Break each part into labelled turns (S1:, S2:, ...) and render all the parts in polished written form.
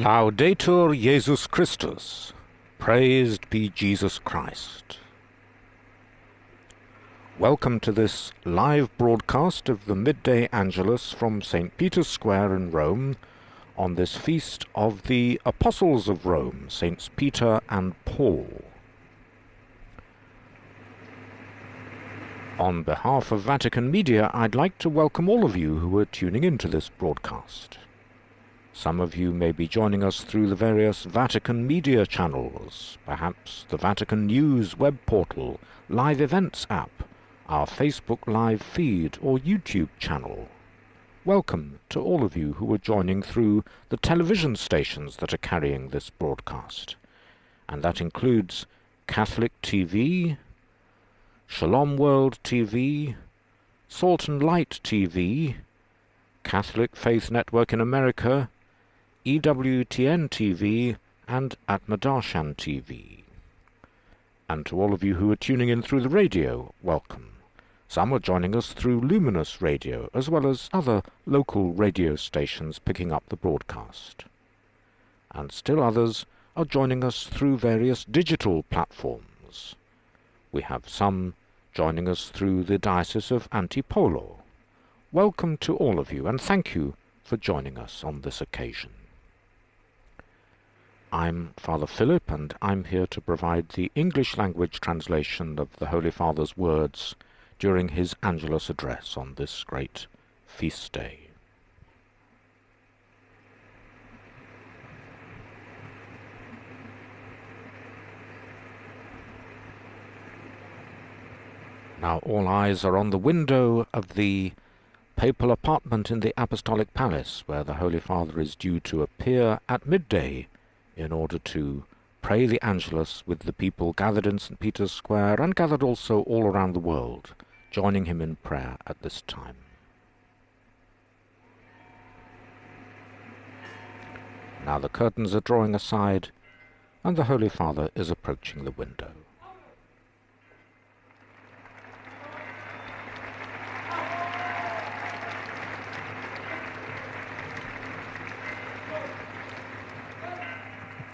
S1: Laudetur Jesus Christus. Praised be Jesus Christ. Welcome to this live broadcast of the midday Angelus from St. Peter's Square in Rome on this feast of the Apostles of Rome, Saints Peter and Paul. On behalf of Vatican Media, I'd like to welcome all of you who are tuning into this broadcast. Some of you may be joining us through the various Vatican Media channels, perhaps the Vatican News web portal, live events app, our Facebook live feed or YouTube channel. Welcome to all of you who are joining through the television stations that are carrying this broadcast. And that includes Catholic TV, Shalom World TV, Salt and Light TV, Catholic Faith Network in America, EWTN TV, and Atmadarshan TV. And to all of you who are tuning in through the radio, welcome. Some are joining us through Luminous Radio, as well as other local radio stations picking up the broadcast. And still others are joining us through various digital platforms. We have some joining us through the Diocese of Antipolo. Welcome to all of you, and thank you for joining us on this occasion. I'm Father Philip, and I'm here to provide the English language translation of the Holy Father's words during his Angelus address on this great feast day. Now all eyes are on the window of the papal apartment in the Apostolic Palace, where the Holy Father is due to appear at midday in order to pray the Angelus with the people gathered in St. Peter's Square and gathered also all around the world, joining him in prayer at this time. Now the curtains are drawing aside, and the Holy Father is approaching the window.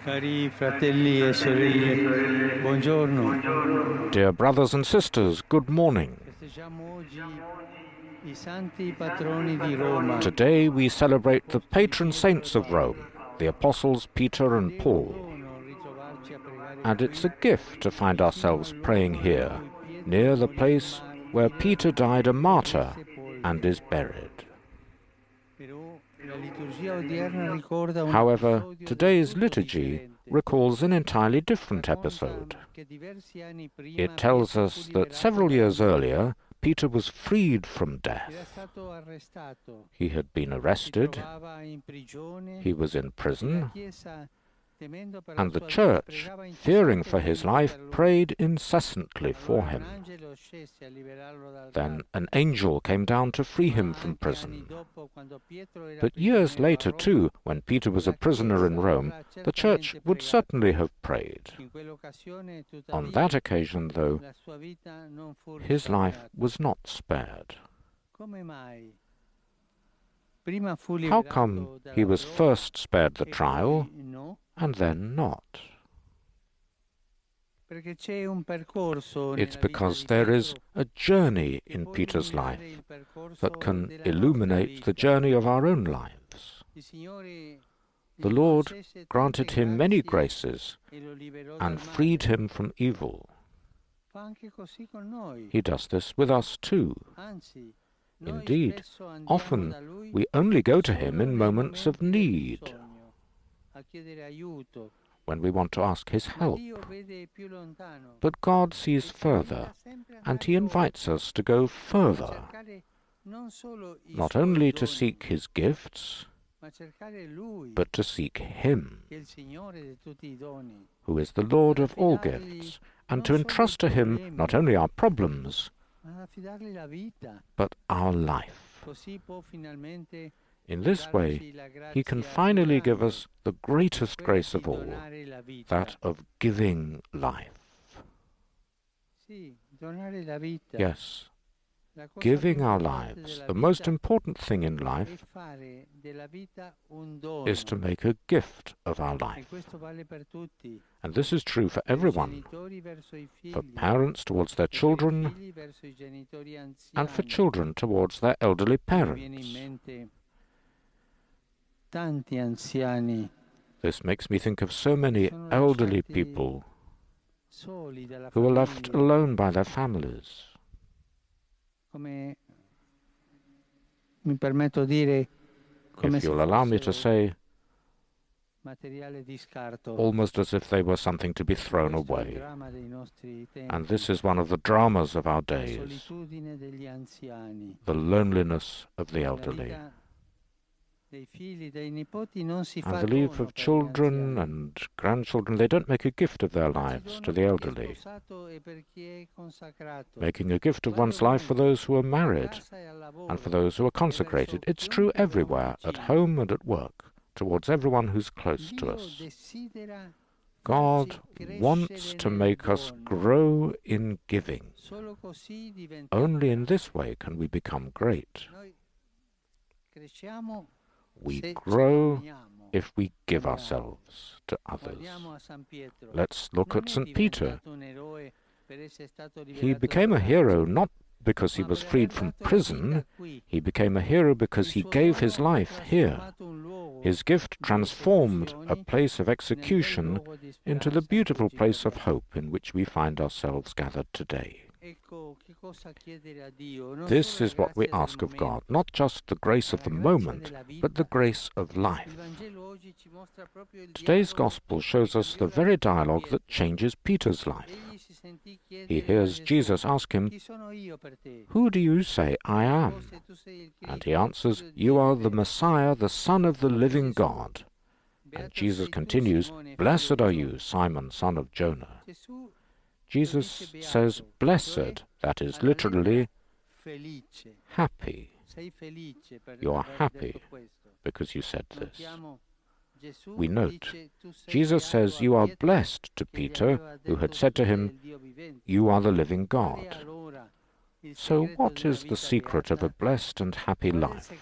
S2: Cari fratelli e sorelle, buongiorno.
S1: Dear brothers and sisters, good morning. Today we celebrate the patron saints of Rome, the Apostles Peter and Paul. And it's a gift to find ourselves praying here, near the place where Peter died a martyr and is buried. However, today's liturgy recalls an entirely different episode. It tells us that several years earlier, Peter was freed from death. He had been arrested, he was in prison, and the Church, fearing for his life, prayed incessantly for him. Then an angel came down to free him from prison. But years later, too, when Peter was a prisoner in Rome, the Church would certainly have prayed. On that occasion, though, his life was not spared. How come he was first spared the trial, and then not? It's because there is a journey in Peter's life that can illuminate the journey of our own lives. The Lord granted him many graces and freed him from evil. He does this with us too. Indeed, often we only go to him in moments of need, when we want to ask his help. But God sees further, and he invites us to go further, not only to seek his gifts, but to seek him, who is the Lord of all gifts, and to entrust to him not only our problems, but our life. In this way, he can finally give us the greatest grace of all, that of giving life. Yes, giving our lives, the most important thing in life is to make a gift of our life. And this is true for everyone, for parents towards their children, and for children towards their elderly parents. This makes me think of so many elderly people who are left alone by their families. If you'll allow me to say, almost as if they were something to be thrown away. And this is one of the dramas of our days, the loneliness of the elderly. And the leave of children and grandchildren, they don't make a gift of their lives to the elderly. Making a gift of one's life for those who are married and for those who are consecrated. It's true everywhere, at home and at work, towards everyone who's close to us. God wants to make us grow in giving. Only in this way can we become great. We grow if we give ourselves to others. Let's look at St. Peter. He became a hero not because he was freed from prison. He became a hero because he gave his life here. His gift transformed a place of execution into the beautiful place of hope in which we find ourselves gathered today. This is what we ask of God, not just the grace of the moment, but the grace of life. Today's Gospel shows us the very dialogue that changes Peter's life. He hears Jesus ask him, "Who do you say I am?" And he answers, "You are the Messiah, the Son of the living God." And Jesus continues, "Blessed are you, Simon, son of Jonah." Jesus says, blessed, that is literally happy. You are happy because you said this. We note, Jesus says, you are blessed to Peter, who had said to him, "You are the living God." So what is the secret of a blessed and happy life?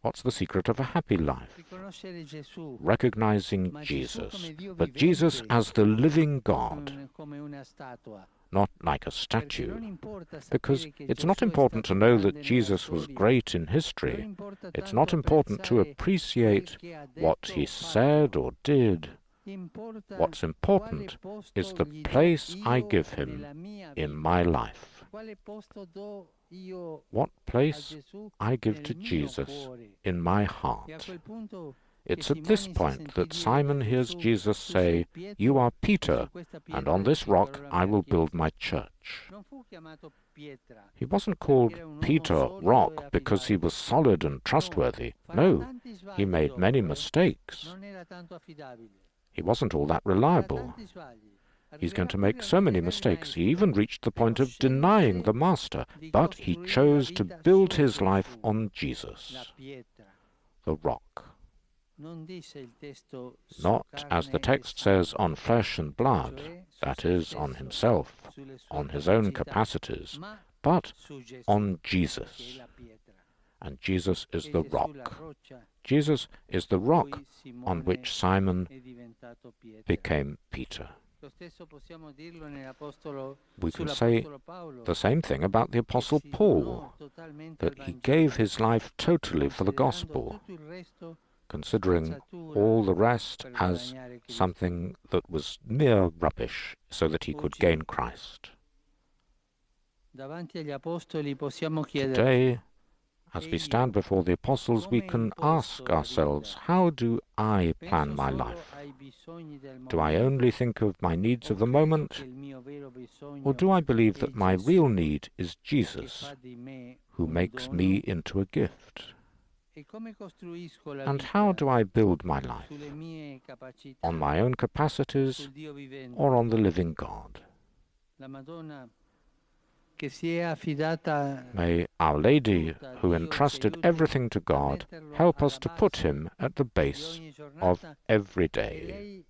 S1: What's the secret of a happy life? Recognizing Jesus, but Jesus as the living God, not like a statue, because it's not important to know that Jesus was great in history. It's not important to appreciate what he said or did. What's important is the place I give him in my life. What place I give to Jesus in my heart. It's at this point that Simon hears Jesus say, "You are Peter, and on this rock I will build my church." He wasn't called Peter Rock because he was solid and trustworthy. No, he made many mistakes. He wasn't all that reliable. He's going to make so many mistakes. He even reached the point of denying the Master. But he chose to build his life on Jesus, the rock. Not, as the text says, on flesh and blood, that is, on himself, on his own capacities, but on Jesus. And Jesus is the rock. Jesus is the rock on which Simon became Peter. We can say the same thing about the Apostle Paul, that he gave his life totally for the gospel, considering all the rest as something that was mere rubbish, so that he could gain Christ. Today, as we stand before the apostles, we can ask ourselves, how do I plan my life? Do I only think of my needs of the moment? Or do I believe that my real need is Jesus, who makes me into a gift? And how do I build my life? On my own capacities or on the living God? May Our Lady, who entrusted everything to God, help us to put him at the base of every day.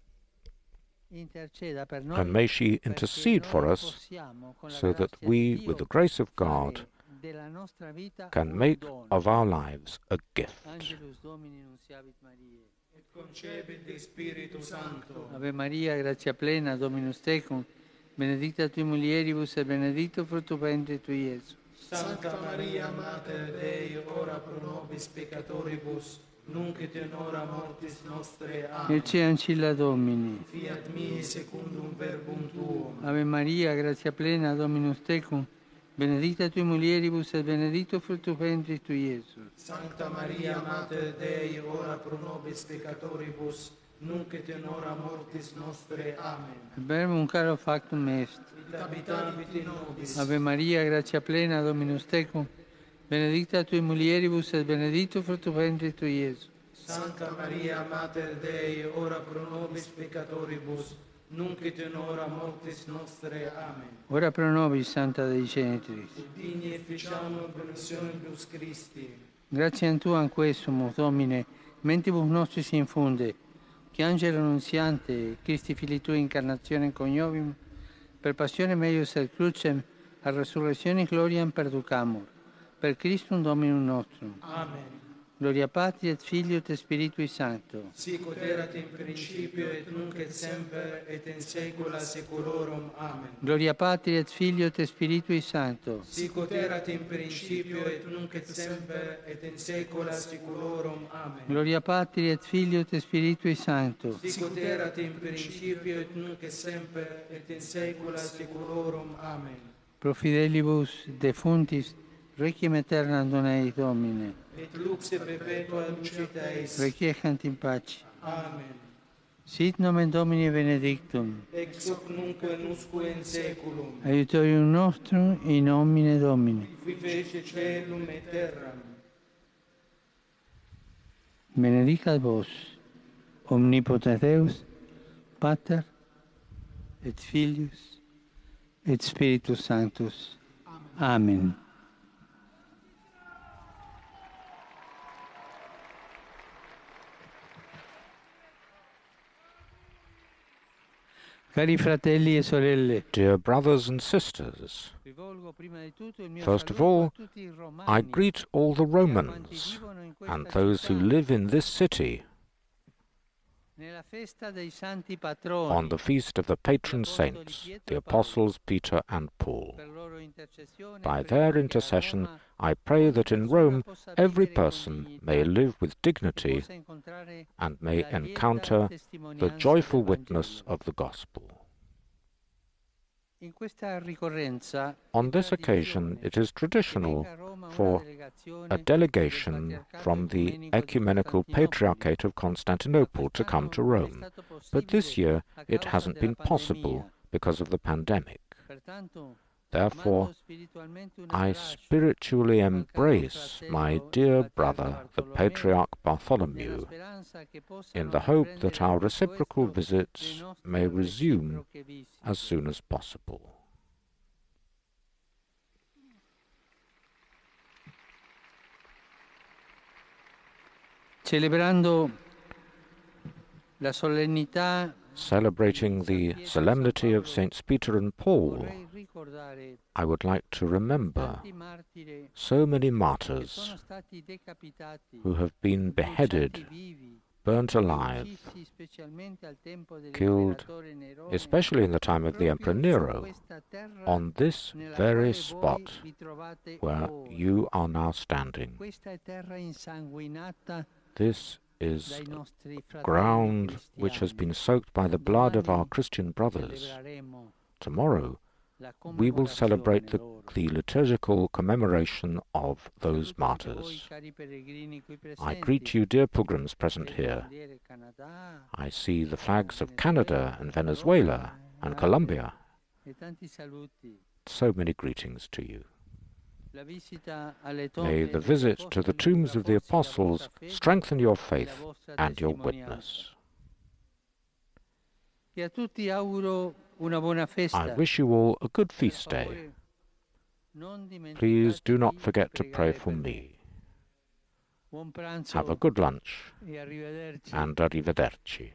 S1: and may she intercede for us so that we, with the grace of God, can make of our lives a gift.
S2: Angelus Domini nunciavit Mariae. Et concepit de Spiritu Sancto. Ave Maria, gratia plena, Dominus tecum, benedicta tui mulieribus et benedictus fructus ventris tui, Iesus.
S3: Sancta Maria, Mater Dei, ora pro nobis peccatoribus, nunc et in hora mortis nostre. Amen.
S2: Ecce ancilla Domini.
S3: Fiat mi secundum verbum tuum.
S2: Ave Maria, gratia plena, Dominus tecum, benedicta tui mulieribus et benedictus fructus ventris tui, Iesus.
S3: Sancta Maria, Mater Dei, ora pro nobis peccatoribus, nunc et in hora mortis nostre. Amen.
S2: Verbum caro factum est.
S3: Et habitabit in nobis.
S2: Ave Maria, gratia plena, Dominus tecum, benedicta tui mulieribus et benedictus fructus ventris tui, Iesus.
S3: Sancta Maria, Mater Dei, ora pro nobis peccatoribus, nunc et in hora mortis nostre. Amen.
S2: Ora pro nobis, Santa Dei Genitris.
S3: Et digni efficiamur promissionibus Christi.
S2: Gratiam Tuam quesumus, Domine, mentibus nostris infunde, che Angelo Nunziante, Christi Filii Tui, incarnazione coniovim, per passione meius et crucem, a resurrectionis gloriam perducamur. Per Christum Dominum nostrum.
S3: Amen.
S2: Gloria Patri et Filio et Spiritui Sancto.
S3: Sic ut erat in principio et nunc et semper et in saecula saeculorum. Amen.
S2: Gloria Patri et Filio et Spiritui Sancto.
S3: Sic ut erat in principio et nunc et semper et in saecula saeculorum. Amen.
S2: Gloria Patri et Filio et Spiritui Sancto.
S3: Sic ut erat in principio et nunc et semper et in saecula saeculorum. Amen.
S2: Pro fidelibus defuntis, requiem aeternam dona eis Domine.
S3: Et lux perpetua lucita eis.
S2: Requiescant in pace.
S3: Amen.
S2: Sit nomen Domini benedictum.
S3: Ex hoc nunc et usque in saeculum.
S2: Aiutorium nostrum in nomine Domini.
S3: Qui fece caelum et terram.
S2: Benedicat vos, omnipotens Deus, Pater, et Filius, et Spiritus Sanctus. Amen. Cari fratelli e sorelle,
S1: Dear brothers and sisters, first of all, I greet all the Romans and those who live in this city on the feast of the patron saints, the apostles Peter and Paul. By their intercession, I pray that in Rome every person may live with dignity and may encounter the joyful witness of the gospel. On this occasion, it is traditional for a delegation from the Ecumenical Patriarchate of Constantinople to come to Rome, but this year it hasn't been possible because of the pandemic. Therefore, I spiritually embrace my dear brother, the Patriarch Bartholomew, in the hope that our reciprocal visits may resume as soon as possible. Celebrating the Solemnity of Saints Peter and Paul, I would like to remember so many martyrs who have been beheaded, burnt alive, killed, especially in the time of the Emperor Nero, on this very spot where you are now standing. This is ground which has been soaked by the blood of our Christian brothers. Tomorrow, we will celebrate the liturgical commemoration of those martyrs. I greet you, dear pilgrims present here. I see the flags of Canada and Venezuela and Colombia. So many greetings to you. May the visit to the tombs of the apostles strengthen your faith and your witness. I wish you all a good feast day. Please do not forget to pray for me. Have a good lunch and arrivederci.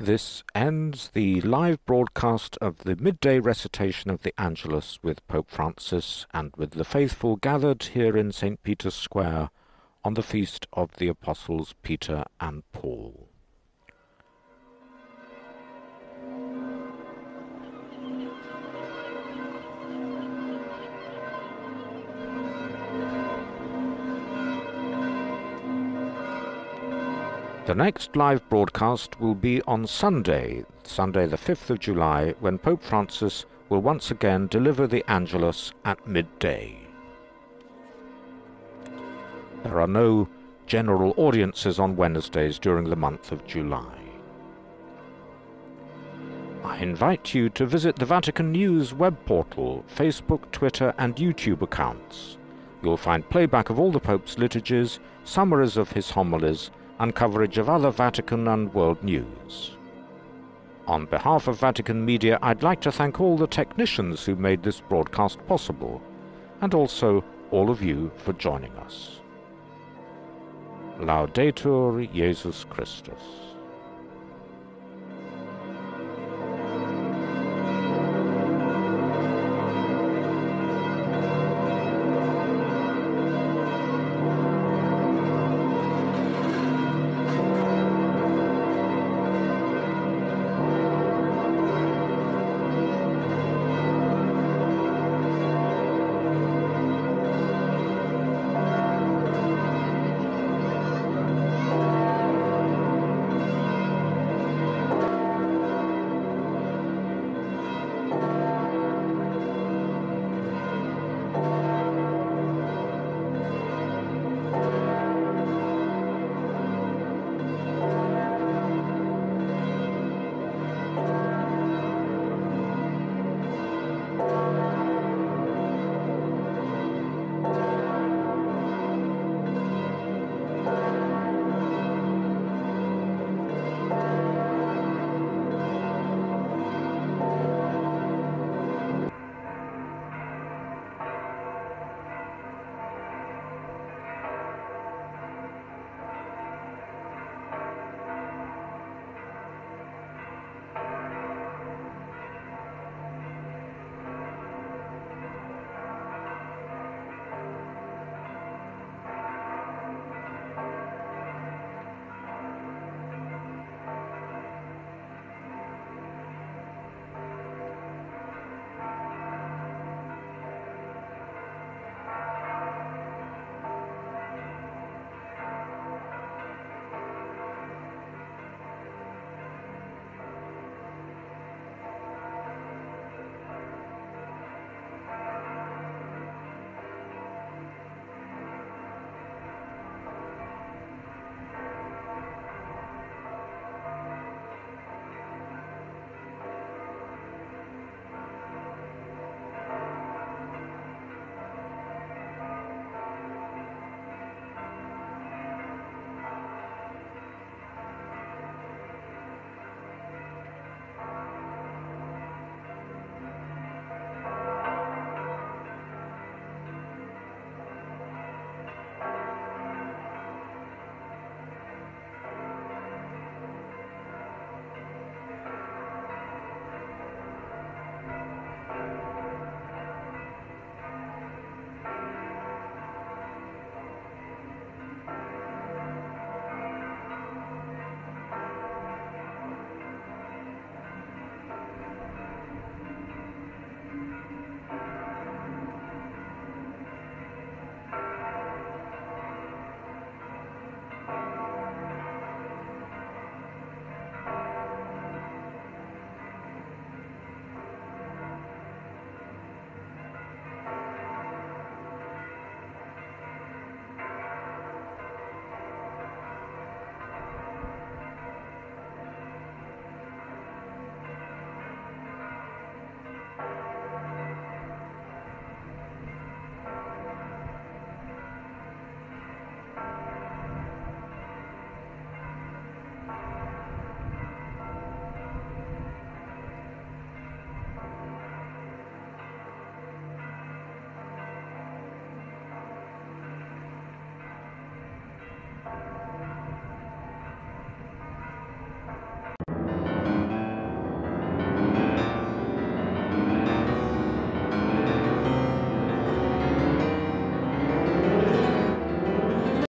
S1: This ends the live broadcast of the midday recitation of the Angelus with Pope Francis and with the faithful gathered here in St. Peter's Square on the feast of the Apostles Peter and Paul. The next live broadcast will be on Sunday the 5th of July, when Pope Francis will once again deliver the Angelus at midday. There are no general audiences on Wednesdays during the month of July. I invite you to visit the Vatican News web portal, Facebook, Twitter and YouTube accounts. You'll find playback of all the Pope's liturgies, summaries of his homilies, and coverage of other Vatican and world news. On behalf of Vatican Media, I'd like to thank all the technicians who made this broadcast possible, and also all of you for joining us. Laudetur Jesus Christus.